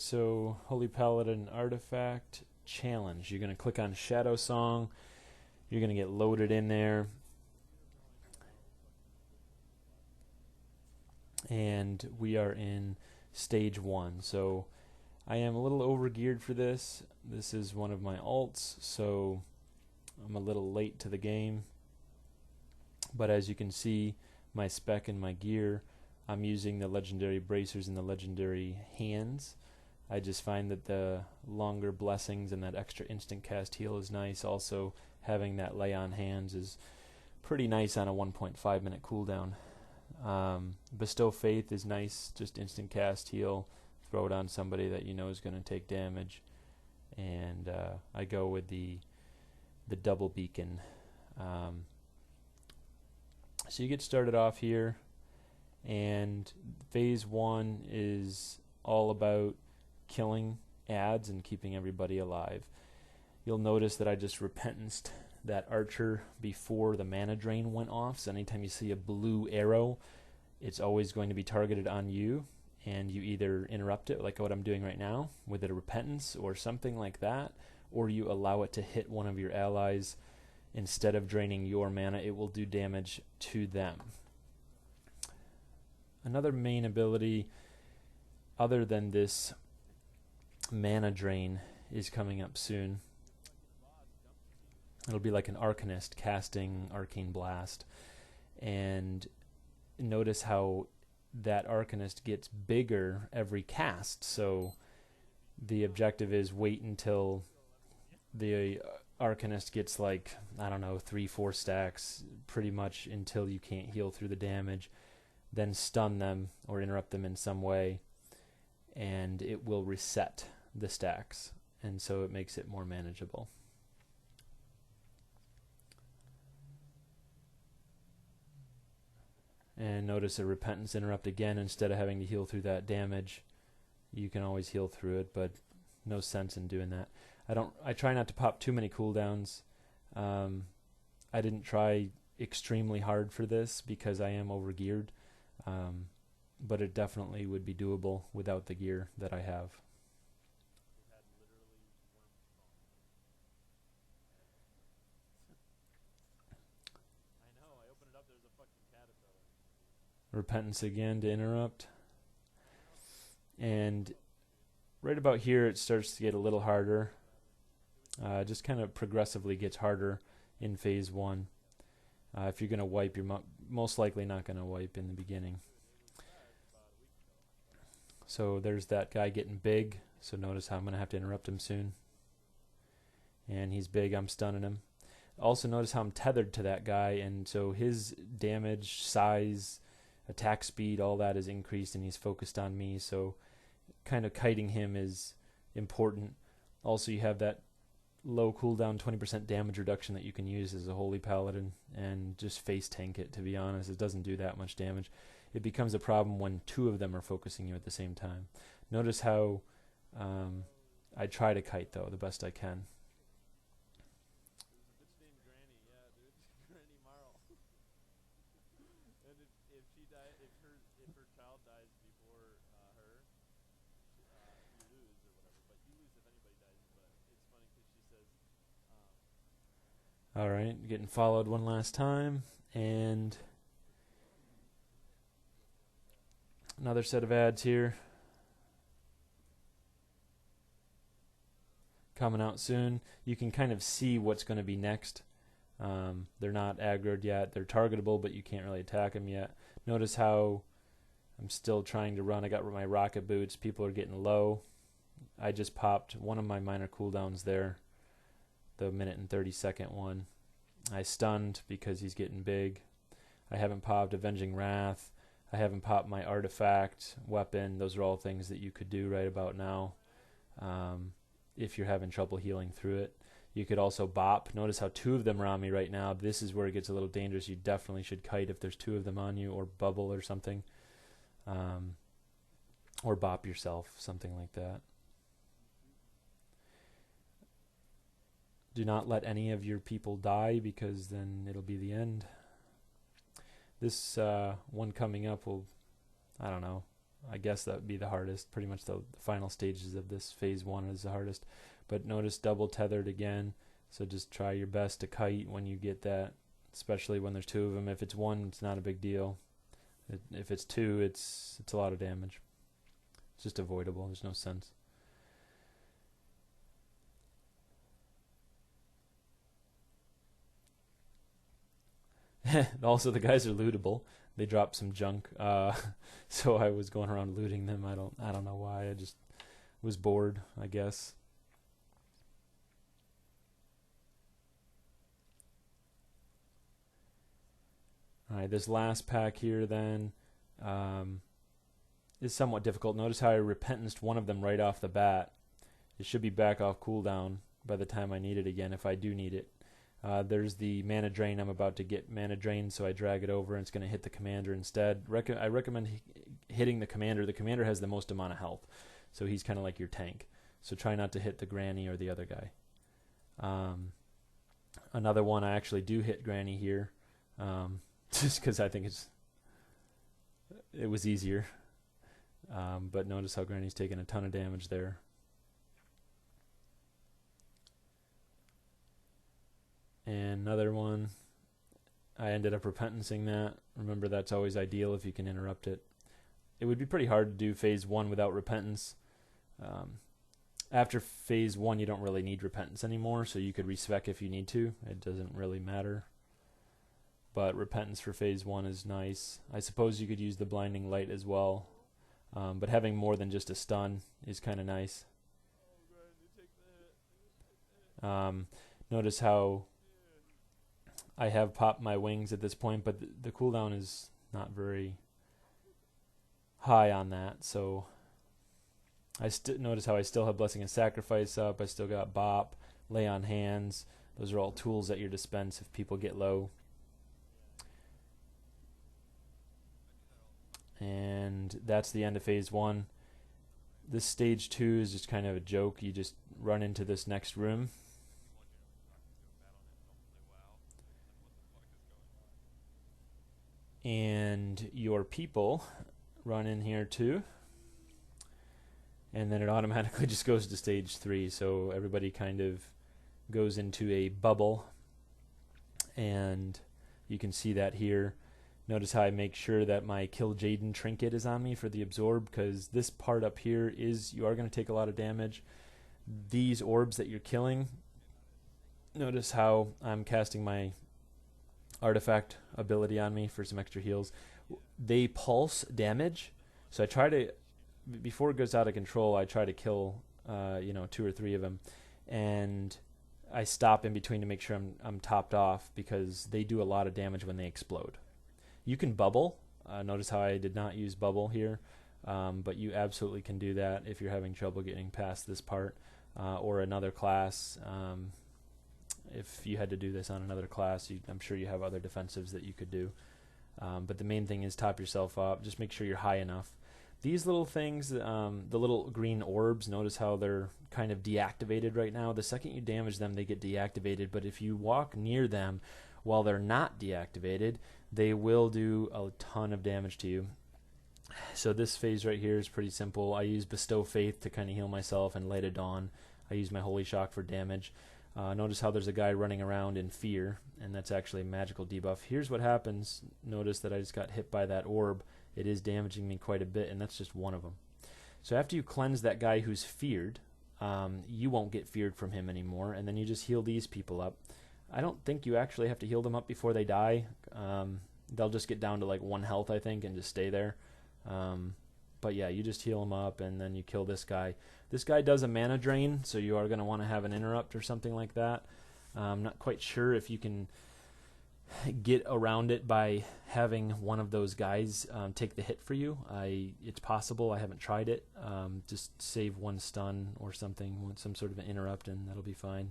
Alright, so Holy Paladin Artifact Challenge. You're going to click on Shadow Song. You're going to get loaded in there. And we are in Stage 1. So I am a little overgeared for this. This is one of my alts, so I'm a little late to the game. But as you can see, my spec and my gear, I'm using the legendary bracers and the legendary hands. I just find that the longer blessings and that extra instant cast heal is nice. Also, having that lay on hands is pretty nice on a 1.5 minute cooldown. Bestow Faith is nice, just instant cast heal. Throw it on somebody that you know is going to take damage. And I go with the double beacon. So you get started off here, and phase 1 is all about killing ads and keeping everybody alive. You'll notice that I just repentanced that archer before the mana drain went off, so anytime you see a blue arrow, it's always going to be targeted on you, and you either interrupt it like what I'm doing right now with a repentance or something like that, or you allow it to hit one of your allies. Instead of draining your mana, it will do damage to them. Another main ability other than this mana drain is coming up soon. It'll be like an Arcanist casting Arcane Blast. And notice how that Arcanist gets bigger every cast. So the objective is wait until the Arcanist gets like, I don't know, 3-4 stacks pretty much until you can't heal through the damage, then stun them or interrupt them in some way, and it will reset the stacks, and so it makes it more manageable. And notice a repentance interrupt again. Instead of having to heal through that damage, you can always heal through it, but no sense in doing that. I try not to pop too many cooldowns. I didn't try extremely hard for this because I am overgeared, but it definitely would be doable without the gear that I have. Repentance again to interrupt. And right about here it starts to get a little harder. Just kind of progressively gets harder in phase 1. If you're going to wipe, you're most likely not going to wipe in the beginning. So there's that guy getting big. So notice how I'm going to have to interrupt him soon. And he's big, I'm stunning him. Also notice how I'm tethered to that guy, and so his damage, size, attack speed, all that is increased, and he's focused on me. So kind of kiting him is important. Also, you have that low cooldown 20% damage reduction that you can use as a Holy Paladin and just face tank it. To be honest, it doesn't do that much damage. It becomes a problem when 2 of them are focusing you at the same time. Notice how I try to kite though the best I can. Alright, getting followed one last time, and another set of ads here. Coming out soon. You can kind of see what's going to be next. They're not aggroed yet. They're targetable, but you can't really attack them yet. Notice how I'm still trying to run. I got my rocket boots. People are getting low. I just popped one of my minor cooldowns there. The minute and 30-second one. I stunned because he's getting big. I haven't popped Avenging Wrath. I haven't popped my artifact weapon. Those are all things that you could do right about now if you're having trouble healing through it. You could also bop. Notice how 2 of them are on me right now. This is where it gets a little dangerous. You definitely should kite if there's 2 of them on you, or bubble or something. Or bop yourself, something like that. Do not let any of your people die, because then it'll be the end. This one coming up will, I don't know, I guess that would be the hardest. Pretty much the final stages of this phase 1 is the hardest. But notice double tethered again. So just try your best to kite when you get that, especially when there's 2 of them. If it's 1, it's not a big deal. If it's 2, it's a lot of damage. It's just avoidable. There's no sense. Also, the guys are lootable. They dropped some junk, so I was going around looting them. I don't know why. I just was bored, I guess. All right, this last pack here then is somewhat difficult. Notice how I repentenced one of them right off the bat. It should be back off cooldown by the time I need it again, if I do need it. There's the mana drain. I'm about to get mana drain, so I drag it over and it's going to hit the commander instead. I recommend hitting the commander. The commander has the most amount of health, so he's kind of like your tank. So try not to hit the granny or the other guy. Another one, I actually do hit granny here, just because I think it was easier. But notice how granny's taking a ton of damage there. And another one, I ended up repentencing that. Remember, that's always ideal if you can interrupt it. It would be pretty hard to do phase 1 without repentance. After phase 1, you don't really need repentance anymore, so you could respec if you need to. It doesn't really matter. But repentance for phase 1 is nice. I suppose you could use the blinding light as well. But having more than just a stun is kind of nice. Notice how I have popped my wings at this point, but the cooldown is not very high on that. So I notice how I still have Blessing and Sacrifice up. I still got Bop, Lay on Hands. Those are all tools at your dispense if people get low. And that's the end of phase 1. This stage 2 is just kind of a joke. You just run into this next room. And your people run in here too. And then it automatically just goes to stage 3. So everybody kind of goes into a bubble. And you can see that here. Notice how I make sure that my Kill Jaden trinket is on me for the absorb, because this part up here is, you are going to take a lot of damage. These orbs that you're killing, notice how I'm casting my artifact ability on me for some extra heals. They pulse damage, so I try to, before it goes out of control, I try to kill 2 or 3 of them, and I stop in between to make sure I'm topped off, because they do a lot of damage when they explode. You can bubble. Notice how I did not use bubble here, but you absolutely can do that if you're having trouble getting past this part, or another class. If you had to do this on another class, I'm sure you have other defensives that you could do. But the main thing is top yourself up. Just make sure you're high enough. These little things, the little green orbs, notice how they're kind of deactivated right now. The second you damage them, they get deactivated. But if you walk near them while they're not deactivated, they will do a ton of damage to you. So this phase right here is pretty simple. I use Bestow Faith to kind of heal myself, and Light of Dawn. I use my Holy Shock for damage. Notice how there's a guy running around in fear, and that's actually a magical debuff. Here's what happens. Notice that I just got hit by that orb. It is damaging me quite a bit, and that's just one of them. So after you cleanse that guy who's feared, you won't get feared from him anymore, and then you just heal these people up. I don't think you actually have to heal them up before they die. They'll just get down to like 1 health, I think, and just stay there. But yeah, you just heal them up, and then you kill this guy. This guy does a mana drain, so you are going to want to have an interrupt or something like that. I'm not quite sure if you can get around it by having one of those guys take the hit for you. It's possible. I haven't tried it. Just save 1 stun or something, some sort of an interrupt, and that'll be fine.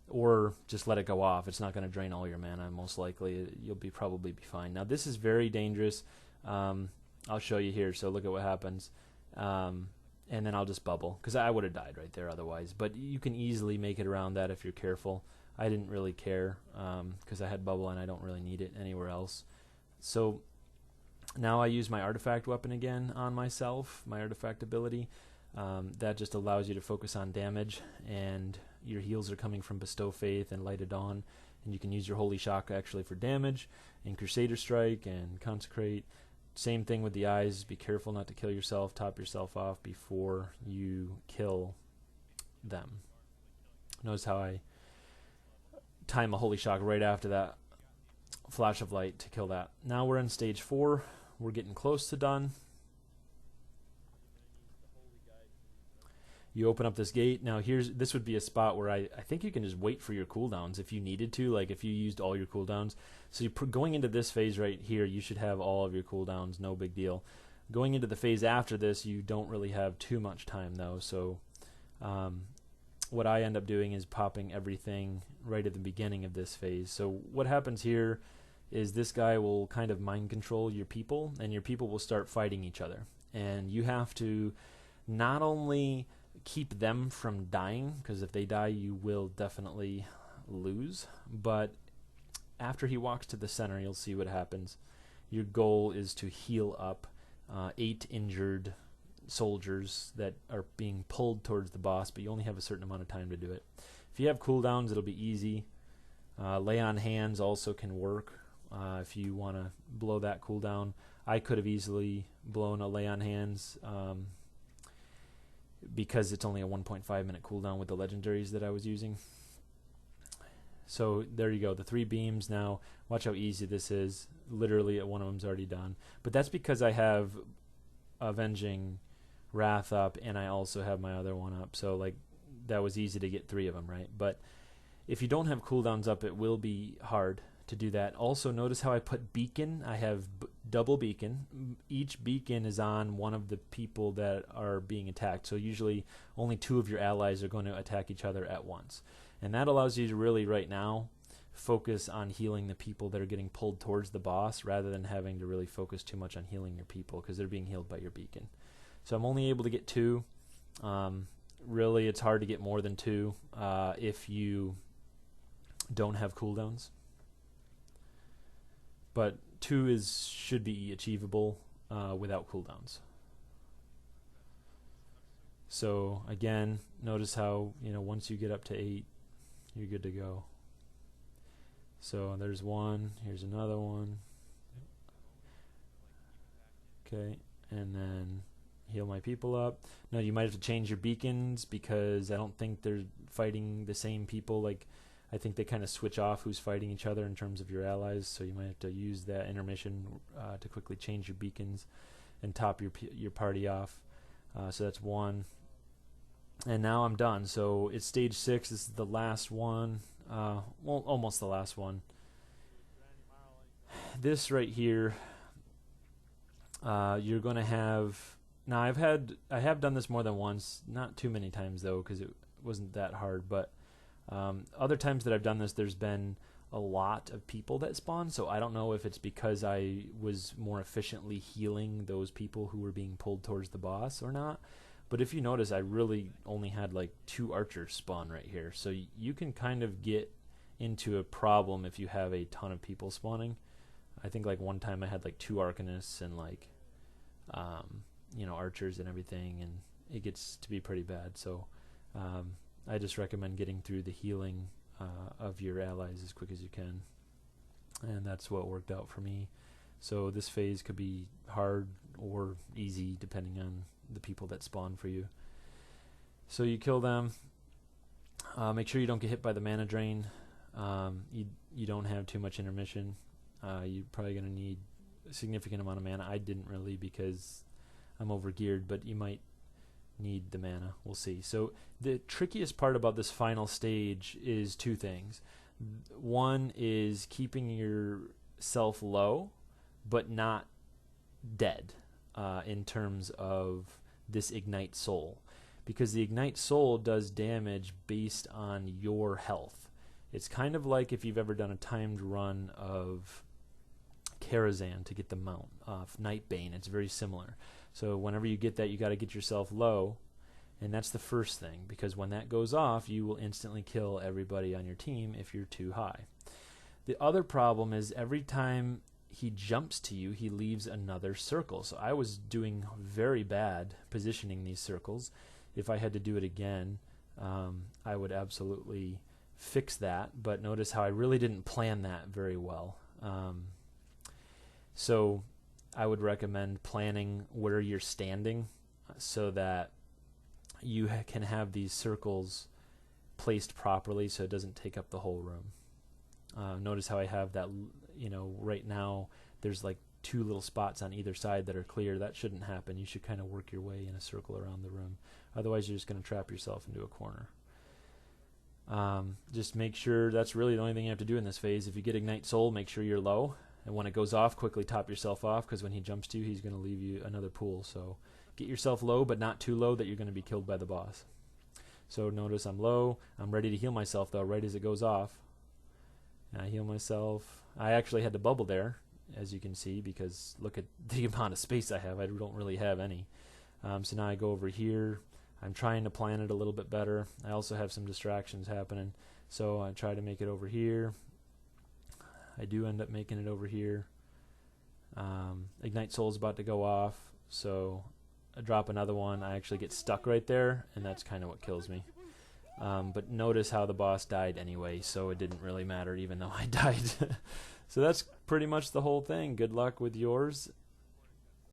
Or just let it go off. It's not going to drain all your mana, most likely. You'll probably be fine. Now, this is very dangerous. I'll show you here, so look at what happens. And then I'll just bubble, because I would have died right there otherwise. But you can easily make it around that if you're careful. I didn't really care, because I had bubble and I don't really need it anywhere else. So Now I use my artifact weapon again on myself, my artifact ability. That just allows you to focus on damage, and your heals are coming from Bestow Faith and Light of Dawn, and you can use your Holy Shock actually for damage, and Crusader Strike and Consecrate. Same thing with the eyes. Be careful not to kill yourself, top yourself off before you kill them. Notice how I time a Holy Shock right after that flash of light to kill that. Now we're in stage 4. We're getting close to done. You open up this gate. Now this would be a spot where I think you can just wait for your cooldowns if you needed to, like if you used all your cooldowns. So going into this phase right here, you should have all of your cooldowns, no big deal. Going into the phase after this, you don't really have too much time though. So what I end up doing is popping everything right at the beginning of this phase. So what happens here is this guy will kind of mind control your people, and your people will start fighting each other. And you have to not only keep them from dying, because if they die you will definitely lose, but after he walks to the center, you'll see what happens. Your goal is to heal up 8 injured soldiers that are being pulled towards the boss, but you only have a certain amount of time to do it. If you have cooldowns, it'll be easy. Lay on hands also can work if you want to blow that cooldown. I could have easily blown a lay on hands because it's only a 1.5 minute cooldown with the legendaries that I was using. So there you go, the 3 beams. Now watch how easy this is. Literally one of them's already done, but that's because I have Avenging Wrath up and I also have my other one up, so like that was easy to get 3 of them, right? But if you don't have cooldowns up, it will be hard to do that. Also notice how I put beacon. I have double beacon. Each beacon is on one of the people that are being attacked, so usually only 2 of your allies are going to attack each other at once, and that allows you to really right now focus on healing the people that are getting pulled towards the boss, rather than having to really focus too much on healing your people because they're being healed by your beacon. So I'm only able to get 2. Really it's hard to get more than 2 if you don't have cooldowns, but 2 should be achievable without cooldowns. So again, notice how once you get up to 8, you're good to go. So there's 1, here's another one. Okay, and then heal my people up. Now you might have to change your beacons because I don't think they're fighting the same people. Like I think they kind of switch off who's fighting each other in terms of your allies, so you might have to use that intermission to quickly change your beacons and top your party off. So that's 1. And now I'm done. So it's stage 6. This is the last one. Well, almost the last one. This right here, you're going to have. Now I have done this more than once, not too many times though, because it wasn't that hard. But other times that I've done this, there's been a lot of people that spawn. So I don't know if it's because I was more efficiently healing those people who were being pulled towards the boss or not. But if you notice, I really only had like 2 archers spawn right here. So you can kind of get into a problem if you have a ton of people spawning. I think like one time I had like 2 arcanists and like, archers and everything, and it gets to be pretty bad. So I just recommend getting through the healing of your allies as quick as you can. And that's what worked out for me. So this phase could be hard or easy depending on the people that spawn for you. So you kill them. Make sure you don't get hit by the mana drain. You don't have too much intermission. You're probably going to need a significant amount of mana. I didn't really because I'm overgeared, but you might need the mana. We'll see. So the trickiest part about this final stage is 2 things. One is keeping yourself low but not dead in terms of this Ignite Soul, because the Ignite Soul does damage based on your health. It's kind of like if you've ever done a timed run of Karazhan to get the mount of Nightbane. It's very similar. So whenever you get that, you got to get yourself low, and that's the first thing, because when that goes off, you will instantly kill everybody on your team if you're too high. The other problem is every time he jumps to you, he leaves another circle. So I was doing very bad positioning these circles. If I had to do it again, I would absolutely fix that. But notice how I really didn't plan that very well. So I would recommend planning where you're standing so that you can have these circles placed properly so it doesn't take up the whole room. Notice how I have that, right now there's like 2 little spots on either side that are clear. That shouldn't happen. You should kind of work your way in a circle around the room. Otherwise, you're just going to trap yourself into a corner. Just make sure that's really the only thing you have to do in this phase. If you get Ignite Soul, make sure you're low. And when it goes off, quickly top yourself off, because when he jumps to you, he's going to leave you another pool. So get yourself low, but not too low that you're going to be killed by the boss. So notice I'm low. I'm ready to heal myself, though, right as it goes off. And I heal myself. I actually had to bubble there, as you can see, because look at the amount of space I have. I don't really have any. So now I go over here. I'm trying to plan it a little bit better. I also have some distractions happening. So I try to make it over here. I do end up making it over here. Ignite Soul is about to go off, so I drop another one. I actually get stuck right there, and that's kind of what kills me. But notice how the boss died anyway, so it didn't really matter even though I died. So that's pretty much the whole thing. Good luck with yours,